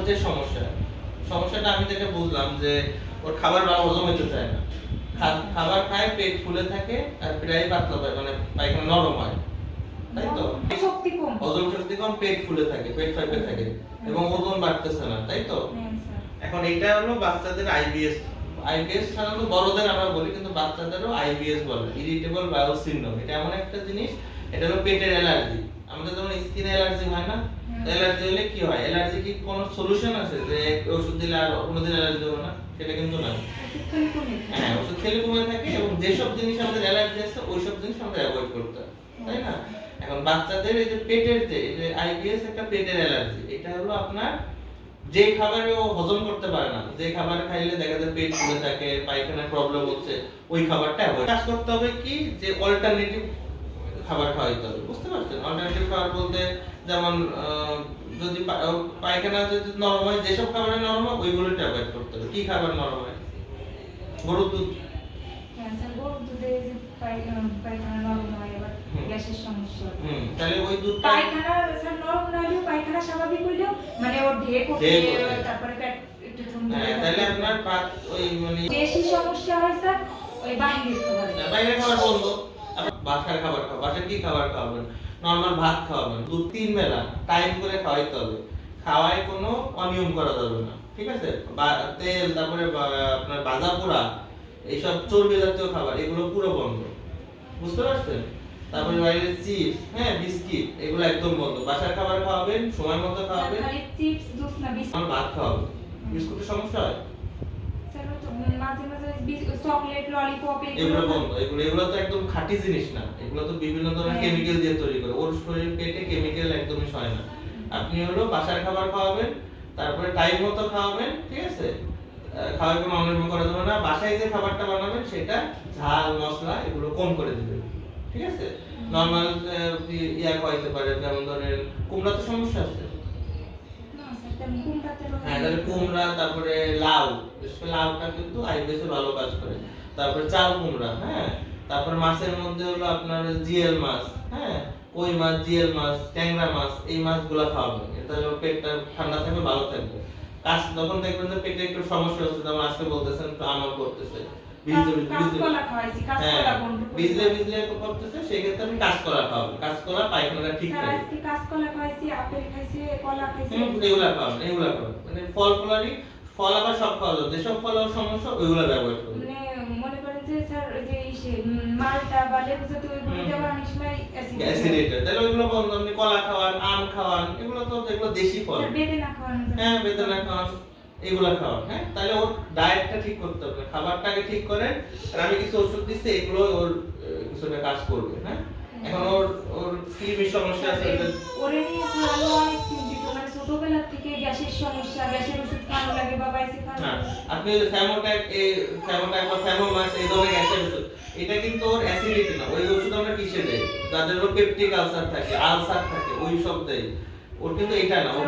যে সমস্যাটা আমি যেটা বুঝলাম যে ওর খাবার হজম হতে চায় না, খাবার খায় পেট ফুলে থাকে আর প্রায় পাতলা পায়, মানে পায়খানা নরম হয়, তাই তো? শক্তি কম, হজম শক্তি কম, পেট ফুলে থাকে, পেট ফাঁপে থাকে এবং ওজন বাড়তেছে না, তাই তো? এখন এটা হলো বাচ্চাদের আইবিএস সাধারণত বড়দের আমরা বলি, কিন্তু বাচ্চাদেরও আইবিএস বলে, ইরিটেবল বাউল সিনড্রোম। এটা এমন একটা জিনিস, এটা হলো পেটের অ্যালার্জি। আমাদের যেমন স্কিন অ্যালার্জি হয় না, অ্যালার্জি হলে কি হয়? অ্যালার্জি কি কোনো সলিউশন আছে যে ওষুধ দিলে আর কোনোদিন অ্যালার্জি হবে না? সেটা কিন্তু না। হ্যাঁ, ওষুধ খেলে কমে থাকে এবং যেসব জিনিস আমাদের অ্যালার্জি আছে ওইসব জিনিস আমাদের অ্যাভয়েড করতে হবে, তাই না? এখন বাচ্চাদের এই যে পেটের যে আইবিএস একটা পেটের অ্যালার্জি, এটা হলো আপনার যে খাবারে ও হজম করতে পারে না, যে খাবার খাইলে দেখা যায় পেট ফুলে থাকে, পায়খানার প্রবলেম হচ্ছে, ওই খাবারটা অ্যাভয়েড কাজ করতে হবে। কি যে অল্টারনেটিভ খাবার খাওয়াইতে হবে, বুঝতে পারছেন? অল্টারনেটিভ খাবার বলতে যেমন যদি পায়খানা যদি নরম হয়, যেসব খাবারে নরম হয় ওইগুলোকে অ্যাভয়েড করতে হবে। কি খাবার নরম হয়? গরুর দুধ। গরুর দুধে যে পায়খানা নরম হয়, আবার গ্যাসের সমস্যা। তাহলে ওই দুধ পায়খানা স্যার নরম না হলেও পায়খানা স্বাভাবিক হইলেও মানে ওর ঢেক ওঠে, তারপরে পেট একটু ঠান্ডা। হ্যাঁ, তাহলে আপনার পাত ওই মানে বেশি সমস্যা হয় স্যার ওই বাইরের খাবার। বাইরের খাবার বন্ধ, আপনি বাসার খাবার খাও। বাসার কি খাবার খাওয়াবেন? নরমাল ভাত খাওয়াবেন, 2-3 বেলা টাইম করে খাওয়াইতে হবে। খাওয়ায় কোনো অনিয়ম করা যাবে না, ঠিক আছে? তেল, তারপরে আপনার ভাজা পোড়া, এইসব চর্বি জাতীয় খাবার এগুলো পুরো বন্ধ, বুঝতে পারছেন? তারপরে বাইরের চিপস, হ্যাঁ, বিস্কিট, এগুলো একদম বন্ধ। বাসার খাবার খাওয়াবেন, সময় মতো খাওয়াবেন। খালি চিপস, জুস না বিস্কুট। ভাত খাওয়াবেন। বিস্কুটের সমস্যা হয়? স্যার তো মাঝে মাঝে চকলেট, ললিপপ এগুলো বন্ধ। এগুলো তো একদম খাঁটি জিনিস না, এগুলো তো বিভিন্ন ধরনের কেমিক্যাল দিয়ে তৈরি করে। ওর শরীর পেটে কেমিক্যাল একদমই সয় না। আপনি হলো বাসার খাবার খাওয়াবেন, তারপরে টাইম মতো খাওয়াবেন, ঠিক আছে? খাওয়ার কোনো অনিয়ম করা যাবে না। বাসায় যে খাবারটা বানাবেন সেটা ঝাল মশলা এগুলো কম করে দিবেন, ঠিক আছে? নরমাল খাওয়াইতে পারে, যেমন ধরেন কুমড়া তো সমস্যা আছে। হ্যাঁ, তাহলে কুমড়া, তারপরে লাউ, বিশেষ করে লাউটা কিন্তু আইবিএসে ভালো কাজ করে। তারপরে চাল কুমড়া, হ্যাঁ। তারপর মাছের মধ্যে হলো আপনার জিএল মাছ, হ্যাঁ, কই মাছ, জিএল মাছ, ট্যাংরা মাছ, এই মাছগুলো খাওয়াবেন। তাহলে পেটটা ঠান্ডা থাকবে, ভালো থাকবে। যখন দেখবেন যে পেটে একটু সমস্যা হচ্ছে, যেমন আজকে বলতেছেন একটু আমল করতেছে, ভিজলে করতেছে, সেক্ষেত্রে আপনি কাঁচকলা খাওয়াবেন। কাঁচকলা পায়খানাটা ঠিক থাকে। কাঁচকলা খাইছি, আপেল খাইছি, কলা খাইছি, এগুলা খাওয়াবেন। মানে ফল আবার সব খাওয়া যাবে, যেসব ফল সমস্যা ওইগুলা ব্যবহার করবেন। মানে মনে করেন যে স্যার ওই যে মালটা বা লেবু জাতীয় ওইগুলোতে আবার অনেক সময় অ্যাসিডিটি, তাহলে ওইগুলো বন্ধ। আপনি কলা খাওয়ান, আম খাওয়ান, এগুলো তো যেগুলো দেশি ফল। বেদানা খাওয়ান। হ্যাঁ, বেদানা খাওয়ান, এগুলা খাওয়ান। হ্যাঁ, তাহলে ওর ডায়েটটা ঠিক করতে হবে, খাবারটাকে ঠিক করেন। আর আমি কিছু ওষুধ দিচ্ছি, এগুলো ওর কিছুটা কাজ করবে। হ্যাঁ, এখন ওর কি সমস্যা আছে? ওরে নিয়ে ভালো অনেক চিন্তিত, মানে ছোটবেলা থেকে গ্যাসের সমস্যা, গ্যাসের ওষুধ খাওয়ানো লাগে বা বাইসে খাওয়ানো লাগে। আপনি ফ্যামোট্যাক বা ফ্যামোমাস এই ধরনের গ্যাসের ওষুধ, এটা কিন্তু ওর অ্যাসিডিটি না। ওই ওষুধ আমরা কিসে দেই? যাদের পেপটিক আলসার থাকে, ওই সব দেই। ওর কিন্তু এটা না, ওর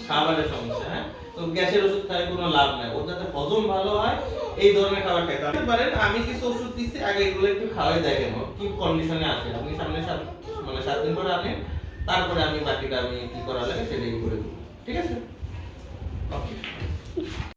খাবারের সমস্যা। হ্যাঁ, তো গ্যাসের ওষুধ খায় কোনো লাভ নাই। ওর যাতে হজম ভালো হয় এই ধরনের খাবার খাইতে পারেন। আমি কিছু ওষুধ দিচ্ছি, আগে এগুলো একটু খাওয়াই দেখেন কি কন্ডিশনে আছে। আপনি সামনে 7 দিন পরে আনেন, তারপরে আমি বাকিটা আমি কি করা লাগে সেটাই করে দেব, ঠিক আছে?